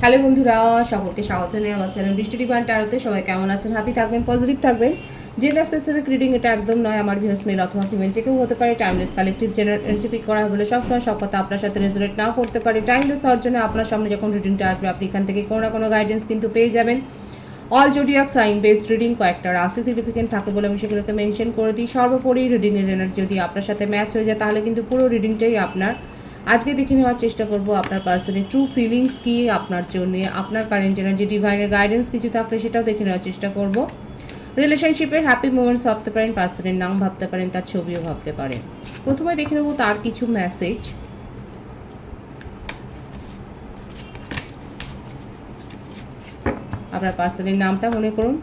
Hello বন্ধুরা, সকলকে স্বাগত জানাই আমার চ্যানেল বৃষ্টি ডিভাইন ট্যারোতে। সবাই কেমন আছেন? হ্যাপি থাকবেন, পজিটিভ থাকবেন। জেন্ডার স্পেসিফিক রিডিং এটা একদম নয়। আমার ভিউয়ার্স মেল অথবা ফিমেল যে কেউ হতে পারে। Timeless collective general energy pick করা বলে সবসময় সব কথা আপনার সাথে রেজোনেট নাও করতে পারে। টাইমলেস হওয়ার জন্য আপনার সামনে যখন রিডিংটা আসবে আপনি এখান থেকে কোনো না কোনো গাইডেন্স কিন্তু পেয়ে যাবেন। All zodiac sign based reading, কয়েকটা রাশি সিগনিফিকেন্ট থাকে বলে আমি সেগুলোকে মেনশন করে দিই। সর্বোপরি রিডিংয়ের এনার্জি যদি আপনার সাথে ম্যাচ হয়ে যায় তাহলে কিন্তু পুরো রিডিংটাই আপনার। আজকে দেখে নেওয়ার চেষ্টা করব আপনার পার্সনের ট্রু ফিলিংস কি আপনার জন্য, আপনার কারেন্ট এনার্জি, ডিভাইনের গাইডেন্স কিছু থাকলে সেটাও দেখে নেওয়ার চেষ্টা করব। রিলেশনশিপের হ্যাপি মোমেন্টস ভাবতে পারেন, পার্সনের নাম ভাবতে পারেন, তার ছবিও ভাবতে পারেন। প্রথমে দেখে নেব তার কিছু মেসেজ। আপনার পার্সনের নামটা মনে করুন,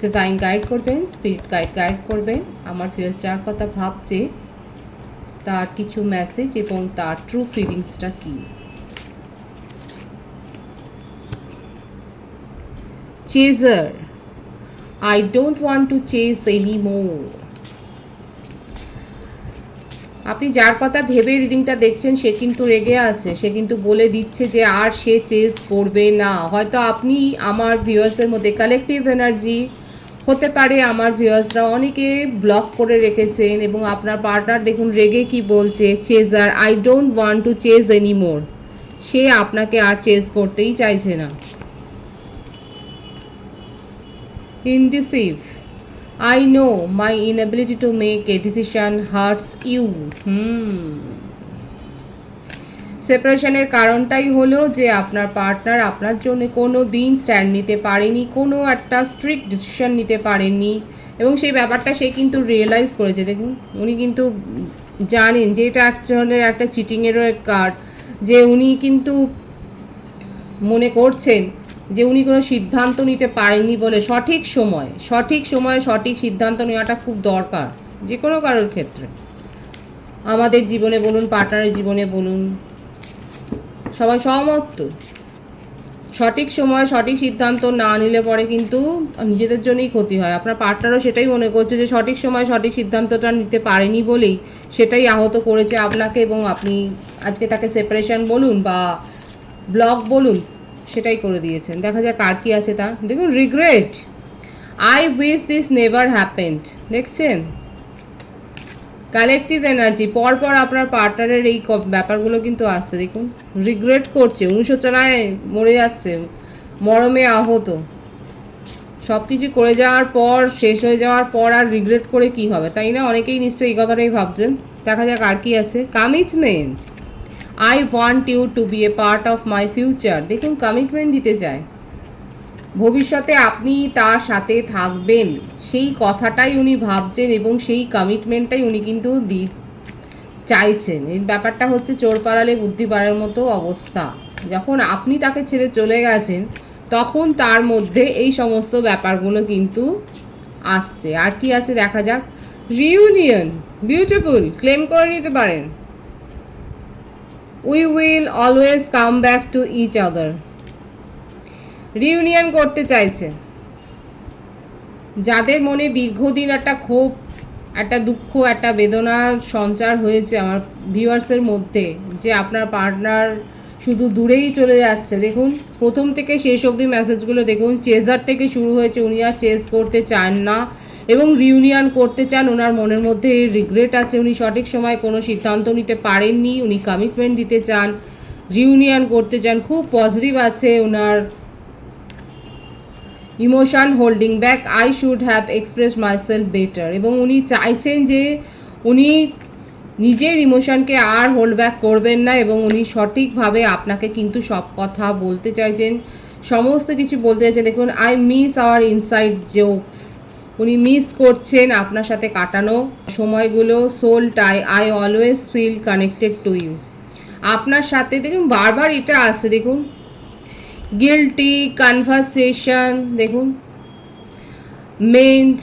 ডিভাইন গাইড করবেন, স্পিরিট গাইড করবেন। আমার ভিউয়ার্স যার কথা ভাবছে তার কিছু মেসেজ এবং তার ট্রু ফিলিংসটা কি। Chaser, I don't want to chase anymore. আপনি যার কথা ভেবে রিডিংটা দেখছেন সে কিন্তু রেগে আছে, সে কিন্তু বলে দিচ্ছে যে আর সে চেজ করবে না। হয়তো আপনি আমার ভিউয়ার্সের মধ্যে কালেকটিভ এনার্জি হতে পারে, আমার ভিউয়ার্সরা অনেকে ব্লক করে রেখেছেন এবং আপনার পার্টনার দেখুন রেগে কি বলছে, chaser I don't want to chase anymore. সে আপনাকে আর চেজ করতেই চাইছে না। ইনডিসিভ, I know my inability to make a decision hurts you. সেপারেশনের কারণটাই হলো যে আপনার পার্টনার আপনার জন্য কোনো দিন স্ট্যান্ড নিতে পারেনি, কোনো একটা স্ট্রিক্ট ডিসিশন নিতে পারেনি এবং সেই ব্যাপারটা সে কিন্তু রিয়েলাইজ করেছে। দেখুন উনি কিন্তু জানেন যে এটা এক ধরনের একটা চিটিংয়েরও কার্ড, যে উনি কিন্তু মনে করছেন যে উনি কোনো সিদ্ধান্ত নিতে পারেননি বলে সঠিক সময়ে সঠিক সিদ্ধান্ত নেওয়াটা খুব দরকার যে কোনো কারোর ক্ষেত্রে। আমাদের জীবনে বলুন, পার্টনারের জীবনে বলুন, সবাই সহমত তো। সঠিক সময়ে সঠিক সিদ্ধান্ত না নিলে পরে কিন্তু নিজেদের জন্যই ক্ষতি হয়। আপনার পার্টনারও সেটাই মনে করছে যে সঠিক সময়ে সঠিক সিদ্ধান্তটা নিতে পারেনি বলেই সেটাই আহত করেছে আপনাকে এবং আপনি আজকে তাকে সেপারেশন বলুন বা ব্লক বলুন সেটাই করে দিয়েছেন। দেখা যাক কার কি আছে তার। দেখুন regret, I wish this never happened. দেখছেন কালেকটিভ এনার্জি পরপর আপনার পার্টনারের এই ব্যাপারগুলো কিন্তু আসছে। দেখুন রিগ্রেট করছে, অনুশোচনায় মরে যাচ্ছে, মরমে আহত। সব কিছু করে যাওয়ার পর, শেষ হয়ে যাওয়ার পর আর রিগ্রেট করে কি হবে, তাই না? অনেকেই নিশ্চয়ই এই কথাটাই ভাবছেন। দেখা যাক আর কি আছে। Commitment, I want you to be a part of my future. দেখুন কমিটমেন্ট দিতে চায়, ভবিষ্যতে আপনি তার সাথে থাকবেন সেই কথাটাই উনি ভাবছেন এবং সেই কমিটমেন্টটাই উনি কিন্তু চাইছেন। এই ব্যাপারটা হচ্ছে চোর পালালে বুদ্ধি বাড়ার মতো অবস্থা। যখন আপনি তাকে ছেড়ে চলে গেছেন তখন তার মধ্যে এই সমস্ত ব্যাপারগুলো কিন্তু আসছে। আর কি আছে দেখা যাক। রিউনিয়ন, বিউটিফুল, ক্লেম করে নিতে পারেন। We will always come back to each other. Reunion করতে চাইছে। যাদের মনে দীর্ঘদিন একটা ক্ষোভ, একটা দুঃখ, একটা বেদনা সঞ্চার হয়েছে আমার ভিউয়ার্সের মধ্যে, যে আপনার পার্টনার শুধু দূরেই চলে যাচ্ছে। দেখুন প্রথম থেকে শেষ অবধি মেসেজগুলো দেখুন, চেজার থেকে শুরু হয়েছে, উনি আর চেজ করতে চান না এবং রিউনিয়ন করতে চান। ওনার মনের মধ্যে রিগ্রেট আছে, উনি সঠিক সময় কোনো সিদ্ধান্ত নিতে পারেননি, উনি কমিটমেন্ট দিতে চান, রিউনিয়ন করতে চান, খুব পজিটিভ আছে ওনার। Emotion holding back, I should have express myself better. এবং উনি চাইছেন যে উনি নিজের ইমোশনকে আর হোল্ড ব্যাক করবেন না এবং উনি সঠিকভাবে আপনাকে কিন্তু সব কথা বলতে চাইছেন, সমস্ত কিছু বলতে চাইছেন। দেখুন I miss our inside jokes, উনি মিস করছেন আপনার সাথে কাটানো সময়গুলো। সোলটাই, I always feel connected to you. আপনার সাথে দেখুন বারবার এটা আসছে। দেখুন গিল্টি, কনভারসেশন, দেখুন মেন্ট,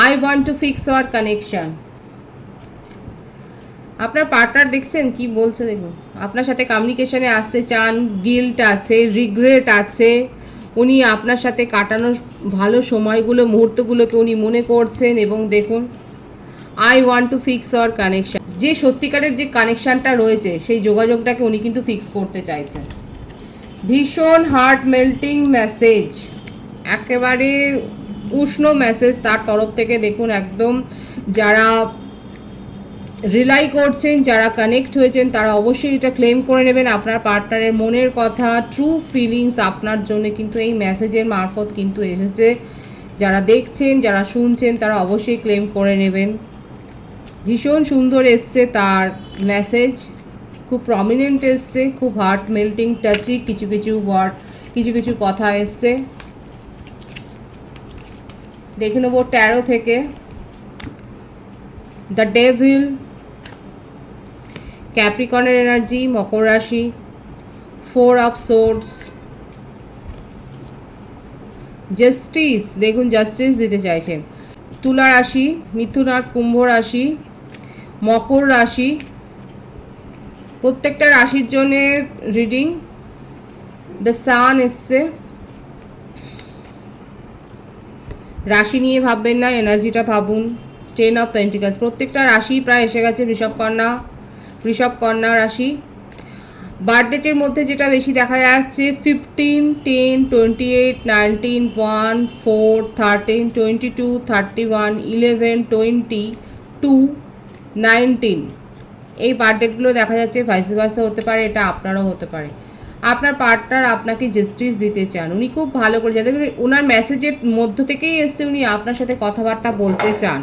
I want to fix our connection. আপনার পার্টনার দেখছেন কি বলছে, দেখুন আপনার সাথে কমিউনিকেশনে আসতে চান, গিল্ট আছে, রিগ্রেট আছে, উনি আপনার সাথে কাটানো ভালো সময়গুলো, মুহূর্তগুলোকে উনি মনে করছেন এবং দেখুন I want to fix our connection. যে সত্যিকারের যে কানেকশানটা রয়েছে সেই যোগাযোগটাকে উনি কিন্তু ফিক্স করতে চাইছেন। ভীষণ হার্ট মেল্টিং মেসেজ, একেবারে উষ্ণ মেসেজ তার তরফ থেকে। দেখুন একদম যারা রিলাই করছেন, যারা কানেক্ট হয়েছেন তারা অবশ্যই এটা ক্লেম করে নেবেন। আপনার পার্টনারের মনের কথা, ট্রু ফিলিংস আপনার জন্য কিন্তু এই মেসেজের মারফত কিন্তু এসেছে। যারা দেখছেন, যারা শুনছেন তারা অবশ্যই ক্লেম করে নেবেন। ভীষণ সুন্দর এসছে তার মেসেজ, খুব প্রমিনেন্ট এসছে, খুব হার্ট মেল্টিং টাচি কিছু কিছু ওয়ার্ড, কিছু কিছু কথা এসছে। দেখে নেবো ট্যারো থেকে। দ্য ডেভিল, ক্যাপ্রিকনের এনার্জি, মকর রাশি, 4 অফ সোর্ডস, জাস্টিস, দেখুন জাস্টিস দিতে চাইছেন। তুলা রাশি, মিথুন আর কুম্ভ রাশি, মকর রাশি, প্রত্যেকটা রাশির জন্য রিডিং। দ্য সান এসছে, রাশি নিয়ে ভাববেন না, এনার্জিটা ভাবুন। 10 অফ পেন্টিকলস, প্রত্যেকটা রাশি প্রায় এসে গেছে। বৃষভ কন্যা রাশি। বার্থডেটের মধ্যে যেটা বেশি দেখা যাচ্ছে 15, 10, 28, 19, 1, 4, 13, 22, 31, 11, 20, 2, 19, এই বার্থডেটগুলো দেখা যাচ্ছে। ভাইস ভার্সা হতে পারে, এটা আপনারও হতে পারে। আপনার পার্টনার আপনাকে জাস্টিস দিতে চান, উনি খুব ভালো করে, যাতে ওনার মেসেজের মধ্য থেকেই এসছে উনি আপনার সাথে কথাবার্তা বলতে চান।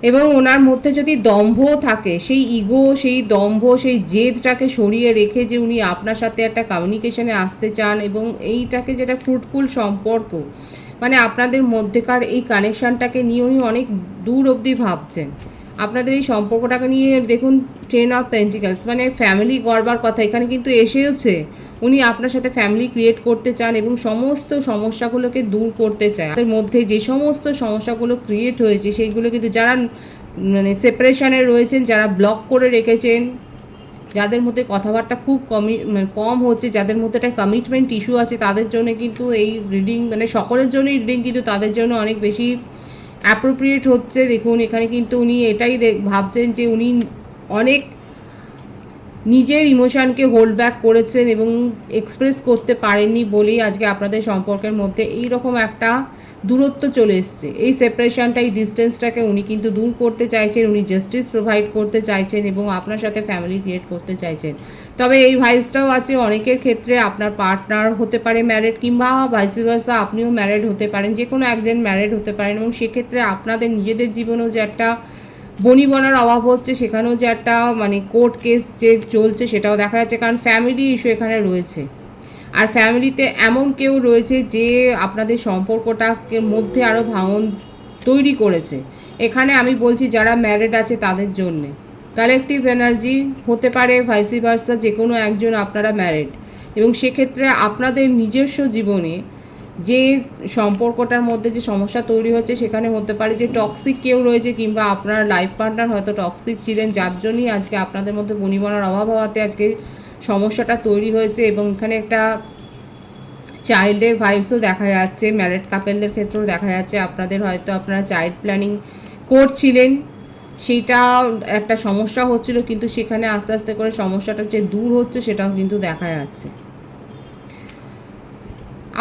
এবং ওনার মধ্যে যদি দম্ভ থাকে, সেই ইগো, সেই দম্ভ, সেই জেদটাকে সরিয়ে রেখে যে উনি আপনার সাথে একটা কমিউনিকেশনে আসতে চান এবং এইটাকে যেটা ফ্রুটফুল সম্পর্ক, মানে আপনাদের মধ্যেকার এই কানেকশানটাকে নিয়ে উনি অনেক দূর অবধি ভাবছেন। আপনাদের এই সম্পর্কটাকে নিয়ে দেখুন 10 অফ পেন্টিকলস, মানে ফ্যামিলি গড়বার কথা এখানে কিন্তু এসেওছে। উনি আপনার সাথে ফ্যামিলি ক্রিয়েট করতে চান এবং সমস্ত সমস্যাগুলোকে দূর করতে চান। তাদের মধ্যে যে সমস্ত সমস্যাগুলো ক্রিয়েট হয়েছে সেইগুলো কিন্তু যারা মানে সেপারেশনে রয়েছেন, যারা ব্লক করে রেখেছেন, যাদের মধ্যে কথাবার্তা খুব কম হচ্ছে, যাদের মধ্যে একটা কমিটমেন্ট ইস্যু আছে, তাদের জন্য কিন্তু এই রিডিং, মানে সকলের জন্যই রিডিং কিন্তু তাদের জন্য অনেক বেশি অ্যাপ্রোপ্রিয়েট হচ্ছে। দেখুন এখানে কিন্তু উনি এটাই ভাবছেন যে উনি অনেক নিজের ইমোশনকে হোল্ড ব্যাক করেছেন এবং এক্সপ্রেস করতে পারেননি বলেই আজকে আপনাদের সম্পর্কের মধ্যে এই রকম একটা দূরত্ব চলে এসছে। এই সেপারেশনটা, এই ডিস্টেন্সটাকে উনি কিন্তু দূর করতে চাইছেন, উনি জাস্টিস প্রোভাইড করতে চাইছেন এবং আপনার সাথে ফ্যামিলি ক্রিয়েট করতে চাইছেন। তবে এই ভাইসটাও আছে, অনেকের ক্ষেত্রে আপনার পার্টনার হতে পারে ম্যারেড, কিংবা ভাইস ভার্সা আপনিও ম্যারেড হতে পারেন, যে কোনো একজন ম্যারেড হতে পারেন। এবং সেক্ষেত্রে আপনাদের নিজেদের জীবনেও যে একটা বনিবনার অভাব হচ্ছে, সেখানেও যে একটা মানে কোর্ট কেস যে চলছে সেটাও দেখা যাচ্ছে, কারণ ফ্যামিলি ইস্যু এখানে রয়েছে। আর ফ্যামিলিতে এমন কেউ রয়েছে যে আপনাদের সম্পর্কটাকে মধ্যে আরও ভাঙন তৈরি করেছে। এখানে আমি বলছি যারা ম্যারিড আছে তাদের জন্যে কালেকটিভ এনার্জি হতে পারে, ভাইস ভার্সা যে কোনো একজন আপনারা ম্যারিড, এবং সেক্ষেত্রে আপনাদের নিজস্ব জীবনে যে সম্পর্কটার মধ্যে যে সমস্যা তৈরি হচ্ছে সেখানে হতে পারে যে টক্সিক কেউ রয়েছে, কিংবা আপনার লাইফ পার্টনার হয়তো টক্সিক ছিলেন, যার জন্যই আজকে আপনাদের মধ্যে বনিবনার অভাব হওয়াতে আজকে সমস্যাটা তৈরি হয়েছে। এবং এখানে একটা চাইল্ডের ভাইবসও দেখা যাচ্ছে, ম্যারিড কাপেলদের ক্ষেত্রেও দেখা যাচ্ছে। আপনাদের হয়তো আপনারা চাইল্ড প্ল্যানিং করছিলেন, সেইটা একটা সমস্যা হচ্ছিল, কিন্তু সেখানে আস্তে আস্তে করে সমস্যাটা যে দূর হচ্ছে সেটাও কিন্তু দেখা যাচ্ছে।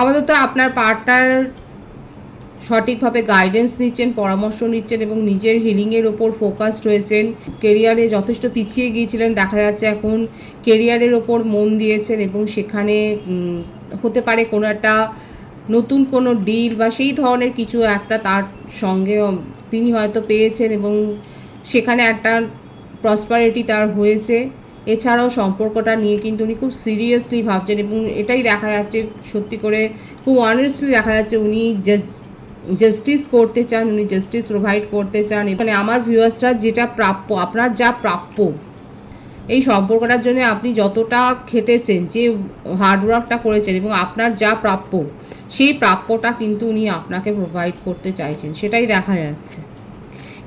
আপাতত আপনার পার্টনার সঠিকভাবে গাইডেন্স নিচ্ছেন, পরামর্শ নিচ্ছেন এবং নিজের হিলিংয়ের ওপর ফোকাসড রয়েছেন। কেরিয়ারে যথেষ্ট পিছিয়ে গিয়েছিলেন, দেখা যাচ্ছে এখন কেরিয়ারের ওপর মন দিয়েছেন এবং সেখানে হতে পারে কোনো একটা নতুন কোনো ডিল বা সেই ধরনের কিছু একটা তার সঙ্গে তিনি হয়তো পেয়েছেন এবং সেখানে একটা প্রসপারিটি তার হয়েছে। এছাড়াও সম্পর্কটা নিয়ে কিন্তু উনি খুব সিরিয়াসলি ভাবছেন এবং এটাই দেখা যাচ্ছে, সত্যি করে খুব অনেস্টলি দেখা যাচ্ছে উনি জাস্টিস করতে চান, উনি জাস্টিস প্রোভাইড করতে চান। এখানে আমার ভিউয়ার্সরা যেটা প্রাপ্য, আপনার যা প্রাপ্য, এই সম্পর্কটার জন্য আপনি যতটা খেটেছেন, যে হার্ডওয়ার্কটা করেছেন এবং আপনার যা প্রাপ্য, সেই প্রাপ্যটা কিন্তু উনি আপনাকে প্রোভাইড করতে চাইছেন, সেটাই দেখা যাচ্ছে।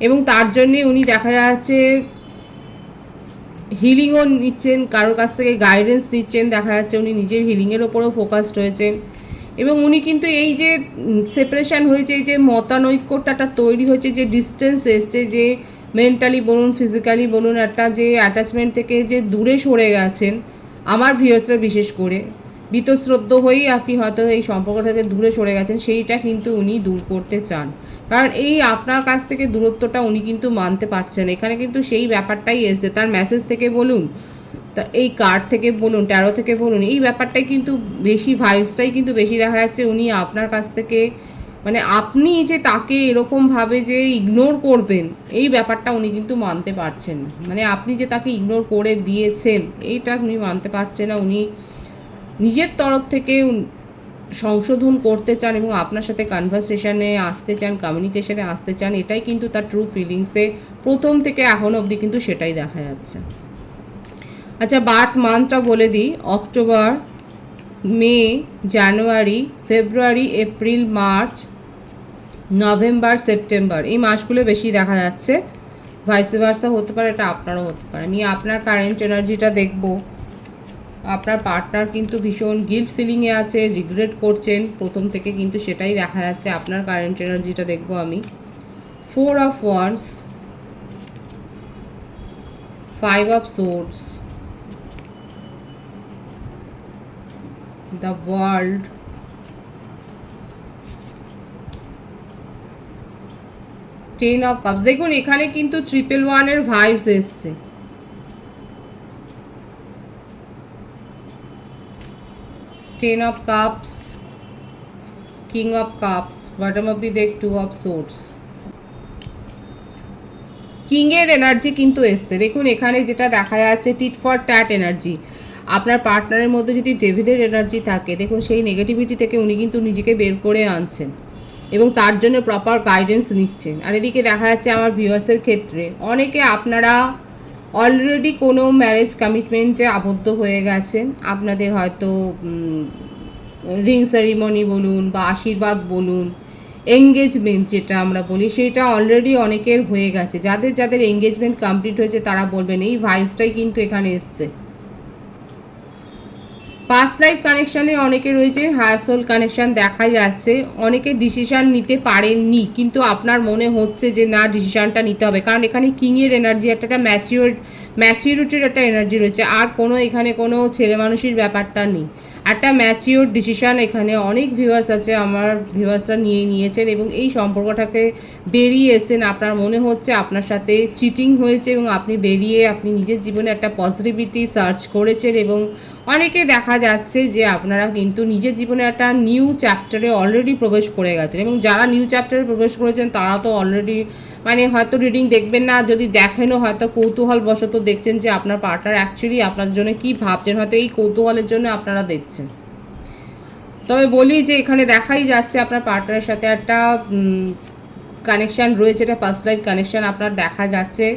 এবং তার জন্যে উনি দেখা যাচ্ছে হিলিংও নিচ্ছেন, কারোর কাছ থেকে গাইডেন্স নিচ্ছেন, দেখা যাচ্ছে উনি নিজের হিলিংয়ের ওপরও ফোকাসড হয়েছেন। এবং উনি কিন্তু এই যে সেপারেশন হয়েছে, এই যে মতানৈক্যটা তৈরি হয়েছে, যে ডিস্টেন্স এসছে, যে মেন্টালি বলুন ফিজিক্যালি বলুন একটা যে অ্যাটাচমেন্ট থেকে যে দূরে সরে গেছেন, আমার ভিউয়ার্সরা বিশেষ করে বীতশ্রদ্ধ হয়েই আপনি হয়তো এই সম্পর্ক থেকে দূরে সরে গেছেন, সেইটা কিন্তু উনি দূর করতে চান। কারণ এই আপনার কাছ থেকে দূরত্বটা উনি কিন্তু মানতে পারছেন। এখানে কিন্তু সেই ব্যাপারটাই এসেছে, তার মেসেজ থেকে বলুন, তা এই কার্ড থেকে বলুন, ট্যারো থেকে বলুন, এই ব্যাপারটাই কিন্তু বেশি, ভাইবসটাই কিন্তু বেশি দেখা যাচ্ছে। উনি আপনার কাছ থেকে মানে আপনি যে তাকে এরকমভাবে যে ইগনোর করবেন, এই ব্যাপারটা উনি কিন্তু মানতে পারছেন না। মানে আপনি যে তাকে ইগনোর করে দিয়েছেন, এইটা উনি মানতে পারছেন না। উনি নিজের তরফ থেকে সংশোধন করতে চান এবং আপনার সাথে কনভারসেশনে আসতে চান, কমিউনিকেশনে আসতে চান। এটাই কিন্তু তার ট্রু ফিলিংসে প্রথম থেকে এখন অবধি কিন্তু সেটাই দেখা যাচ্ছে। আচ্ছা, বার্থ মান্থটা বলে দিই। অক্টোবর, মে, জানুয়ারি, ফেব্রুয়ারি, এপ্রিল, মার্চ, নভেম্বর, সেপ্টেম্বর, এই মাসগুলো বেশি দেখা যাচ্ছে। ভাইস ভার্সা হতে পারে, এটা আপনারও হতে পারে। আমি আপনার কারেন্ট এনার্জিটা দেখব। আপনার পার্টনার কিন্তু ভীষণ গিল্ট ফিলিংয়ে আছে, রিগ্রেট করছেন প্রথম থেকে, কিন্তু সেটাই দেখা যাচ্ছে। আপনার কারেন্ট এনার্জিটা দেখব আমি। 4 of wands, 5 of swords, the world, 10 of cups. দেখুন এখানে কিন্তু 111 এর ভাইবস এসছে। Ten of cups, king of cups, bottom of the deck 2 of swords. কিংয়ের এনার্জি কিন্তু এসছে। দেখুন এখানে যেটা দেখা যাচ্ছে, টিট ফর ট্যাট এনার্জি। আপনার পার্টনারের মধ্যে যদি ডেভিলের এনার্জি থাকে, দেখুন সেই নেগেটিভিটি থেকে উনি কিন্তু নিজেকে বের করে আনছেন এবং তার জন্য প্রপার গাইডেন্স নিচ্ছেন। আর এদিকে দেখা যাচ্ছে আমার ভিউয়ার্সের ক্ষেত্রে অনেকে আপনারা অলরেডি কোনো ম্যারেজ কমিটমেন্টে আবদ্ধ হয়ে গেছেন। আপনাদের হয়তো রিং সেরিমনি বলুন বা আশীর্বাদ বলুন, এঙ্গেজমেন্ট যেটা আমরা বলি, সেটা অলরেডি অনেকের হয়ে গেছে। যাদের যাদের এঙ্গেজমেন্ট কমপ্লিট হয়েছে তারা বলবেন এই ভাইবসটাই কিন্তু এখানে এসছে। পাস্ট লাইফ কানেকশানে অনেকে রয়েছে, হায়ার সোল কানেকশান দেখা যাচ্ছে। অনেকে ডিসিশান নিতে পারেননি, কিন্তু আপনার মনে হচ্ছে যে না, ডিসিশানটা নিতে হবে। কারণ এখানে কিংয়ের এনার্জি, একটা ম্যাচিউরিটির একটা এনার্জি রয়েছে। আর কোনো এখানে কোনো ছেলে মানুষের ব্যাপারটা নেই, একটা ম্যাচিওর ডিসিশান এখানে অনেক ভিউয়ার্স আছে, আমার ভিউয়ার্সরা নিয়েছেন এবং এই সম্পর্কটাকে বেরিয়ে এসেছেন। আপনার মনে হচ্ছে আপনার সাথে চিটিং হয়েছে এবং আপনি বেরিয়ে আপনি নিজের জীবনে একটা পজিটিভিটি সার্চ করেছেন এবং অনেকে দেখা যাচ্ছে যে আপনারা কিন্তু নিজের জীবনে একটা নিউ চ্যাপ্টারে অলরেডি প্রবেশ করে গেছেন। এবং যারা নিউ চ্যাপ্টারে প্রবেশ করেছেন তারা তো অলরেডি মানে হয়তো রিডিং দেখবেন না, যদি দেখেনও হয়তো কৌতূহলবশত দেখছেন যে আপনার পার্টনার অ্যাকচুয়ালি আপনার জন্য কী ভাবছেন, হয়তো এই কৌতূহলের জন্য আপনারা দেখছেন। তবে বলি যে এখানে দেখাই যাচ্ছে আপনার পার্টনারের সাথে একটা কানেকশান রয়েছে, এটা পাস্ট লাইফ কানেকশান আপনার দেখা যাচ্ছে।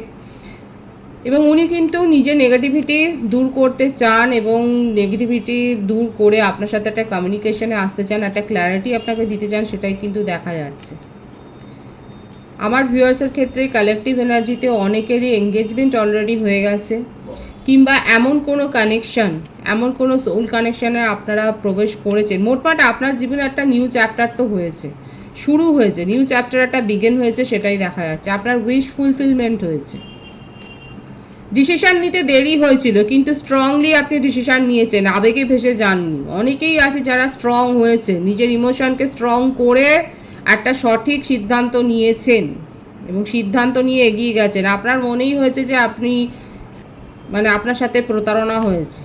এবং উনি কিন্তু নিজের নেগেটিভিটি দূর করতে চান এবং নেগেটিভিটি দূর করে আপনার সাথে একটা কমিউনিকেশনে আসতে চান, একটা ক্ল্যারিটি আপনাকে দিতে চান, সেটাই কিন্তু দেখা যাচ্ছে। আমার ভিউয়ার্সের ক্ষেত্রে কালেকটিভ এনার্জিতে অনেকেরই এঙ্গেজমেন্ট অলরেডি হয়ে গেছে, কিংবা এমন কোনো কানেকশান, এমন কোনো সোল কানেকশানে আপনারা প্রবেশ করেছেন। মোটমাট আপনার জীবনে একটা নিউ চ্যাপ্টার তো হয়েছে, শুরু হয়েছে, নিউ চ্যাপ্টার একটা বিগেন হয়েছে, সেটাই দেখা যাচ্ছে। আপনার উইশ ফুলফিলমেন্ট হয়েছে। ডিসিশান নিতে দেরি হয়েছিল, কিন্তু স্ট্রংলি আপনি ডিসিশান নিয়েছেন, আবেগে ভেসে যাননি। অনেকেই আছে যারা স্ট্রং হয়েছে, নিজের ইমোশনকে স্ট্রং করে একটা সঠিক সিদ্ধান্ত নিয়েছেন এবং সিদ্ধান্ত নিয়ে এগিয়ে গেছেন। আপনার মনেই হয়েছে যে আপনি মানে আপনার সাথে প্রতারণা হয়েছে।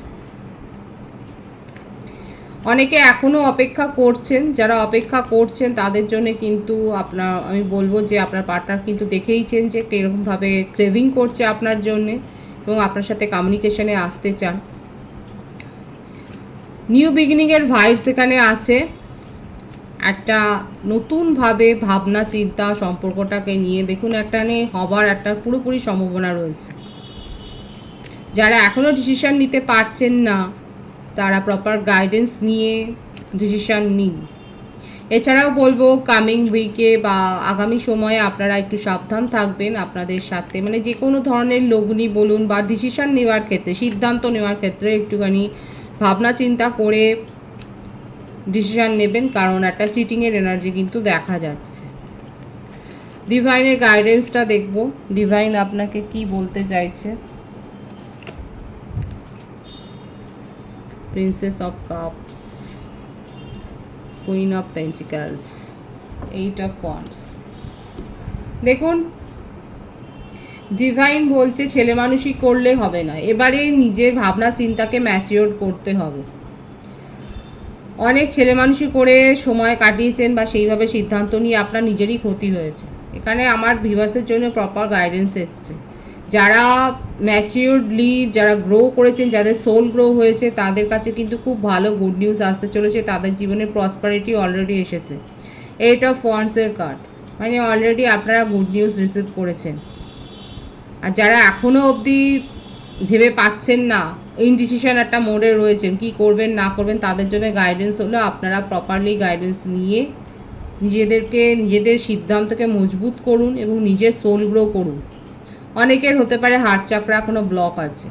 অনেকে এখনও অপেক্ষা করছেন, যারা অপেক্ষা করছেন তাদের জন্য কিন্তু আমি বলবো যে আপনার পার্টনার কিন্তু দেখেইছেন যে কীরকমভাবে ক্রেভিং করছে আপনার জন্যে এবং আপনার সাথে কমিউনিকেশনে আসতে চান। নিউ বিগিনিংয়ের ভাইবস এখানে আছে, একটা নতুনভাবে ভাবনা চিন্তা সম্পর্কটাকে নিয়ে দেখুন একটা হবার একটা পুরোপুরি সম্ভাবনা রয়েছে। যারা এখনও ডিসিশান নিতে পারছেন না তারা প্রপার গাইডেন্স নিয়ে ডিসিশান নিন। এছাড়াও বলবো কামিং উইকে বা আগামী সময়ে আপনারা একটু সাবধান থাকবেন আপনাদের সাথে, মানে যে কোনো ধরনের লগ্নি বলুন বা ডিসিশান নেওয়ার ক্ষেত্রে, সিদ্ধান্ত নেওয়ার ক্ষেত্রে একটুখানি ভাবনা চিন্তা করে ডিসিশান নেবেন, কারণ একটা চিটিংয়ের এনার্জি কিন্তু দেখা যাচ্ছে। ডিভাইনের গাইডেন্সটা দেখব, ডিভাইন আপনাকে কি বলতে চাইছে। Princess of cups, queen of পেন্টিক্যালস, 8 of wands. দেখুন, ডিভাইন বলছে ছেলে মানুষই করলে হবে না, এবারে নিজের ভাবনা চিন্তাকে ম্যাচিওর করতে হবে। অনেক ছেলে মানুষই করে সময় কাটিয়েছেন বা সেইভাবে সিদ্ধান্ত নিয়ে আপনার নিজেরই ক্ষতি হয়েছে। এখানে আমার ভিউয়ার্সের জন্য প্রপার গাইডেন্স এসছে। যারা ম্যাচিওরলি যারা গ্রো করেছেন, যাদের সোল গ্রো হয়েছে, তাদের কাছে কিন্তু খুব ভালো গুড নিউজ আসতে চলেছে। তাদের জীবনে প্রসপারিটি অলরেডি এসেছে। 8 অফ ওয়ান্ডসের কার্ড, মানে অলরেডি আপনারা গুড নিউজ রিসিভ করেছেন। আর যারা এখনও অবধি ভেবে পাচ্ছেন না, ইনডিসিশন একটা মোডে রয়েছেন, কি করবেন না করবেন, তাদের জন্য গাইডেন্স হলো আপনারা প্রপারলি গাইডেন্স নিয়ে নিজেদের সিদ্ধান্তকে মজবুত করুন এবং নিজের সোল গ্রো করুন। অনেকের হতে পারে হার্ট চাকরা এখনো ব্লক আছে,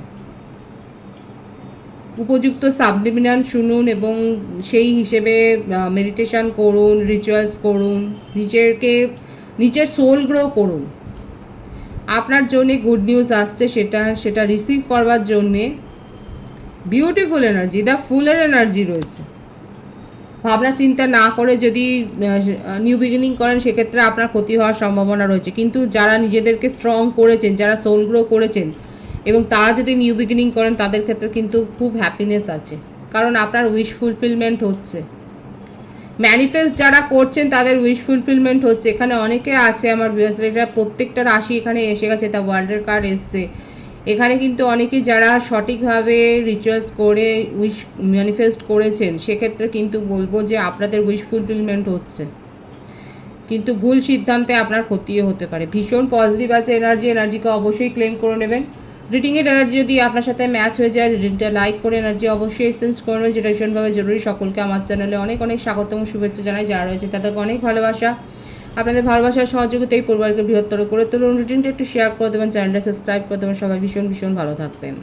উপযুক্ত সাবলিমিনাল শুনুন এবং সেই হিসেবে মেডিটেশন করুন, রিচুয়ালস করুন, নিজের সোল গ্রো করুন। আপনার জন্যে গুড নিউজ আসছে, সেটা রিসিভ করবার জন্যে বিউটিফুল এনার্জি, দ্য ফুলের এনার্জি রয়েছে। ভাবনা চিন্তা না করে যদি নিউ বিগিনিং করেন, সেক্ষেত্রে আপনার ক্ষতি হওয়ার সম্ভাবনা রয়েছে। কিন্তু যারা নিজেদেরকে স্ট্রং করেছেন, যারা সোল গ্রো করেছেন এবং তারা যদি নিউ বিগিনিং করেন, তাদের ক্ষেত্রে কিন্তু খুব হ্যাপিনেস আছে, কারণ আপনার উইশ ফুলফিলমেন্ট হচ্ছে। ম্যানিফেস্ট যারা করছেন তাদের উইশ ফুলফিলমেন্ট হচ্ছে। এখানে অনেকে আছে আমার ভিউয়ার্সরা, প্রত্যেকটা রাশি এখানে এসে গেছে, তা ওয়ার্ল্ডের কার্ড এসছে। এখানে কিন্তু অনেকেই যারা সঠিকভাবে রিচুয়ালস করে উইশ ম্যানিফেস্ট করেছেন, সেক্ষেত্রে কিন্তু বলবো যে আপনাদের উইশ ফুলফিলমেন্ট হচ্ছে, কিন্তু ভুল সিদ্ধান্তে আপনার ক্ষতিও হতে পারে। ভীষণ পজিটিভ আছে এনার্জিকে অবশ্যই ক্লেম করে নেবেন। রিডিংয়ের এনার্জি যদি আপনার সাথে ম্যাচ হয়ে যায়, রিডিংটা লাইক করে এনার্জি অবশ্যই এক্সচেঞ্জ করবেন, যেটা ভীষণভাবে জরুরি। সকলকে আমার চ্যানেলে অনেক অনেক স্বাগতম শুভেচ্ছা জানাই। যারা রয়েছে তাদেরকে অনেক ভালোবাসা। আপনাদের ভালোবাসার সহযোগিতাই পরিবারকে বৃহত্তর করে তুলুন। রিডিংটা একটু শেয়ার করে দেবেন, চ্যানেলটা সাবস্ক্রাইব করে দেবেন। সবাই ভীষণ ভীষণ ভালো থাকবেন।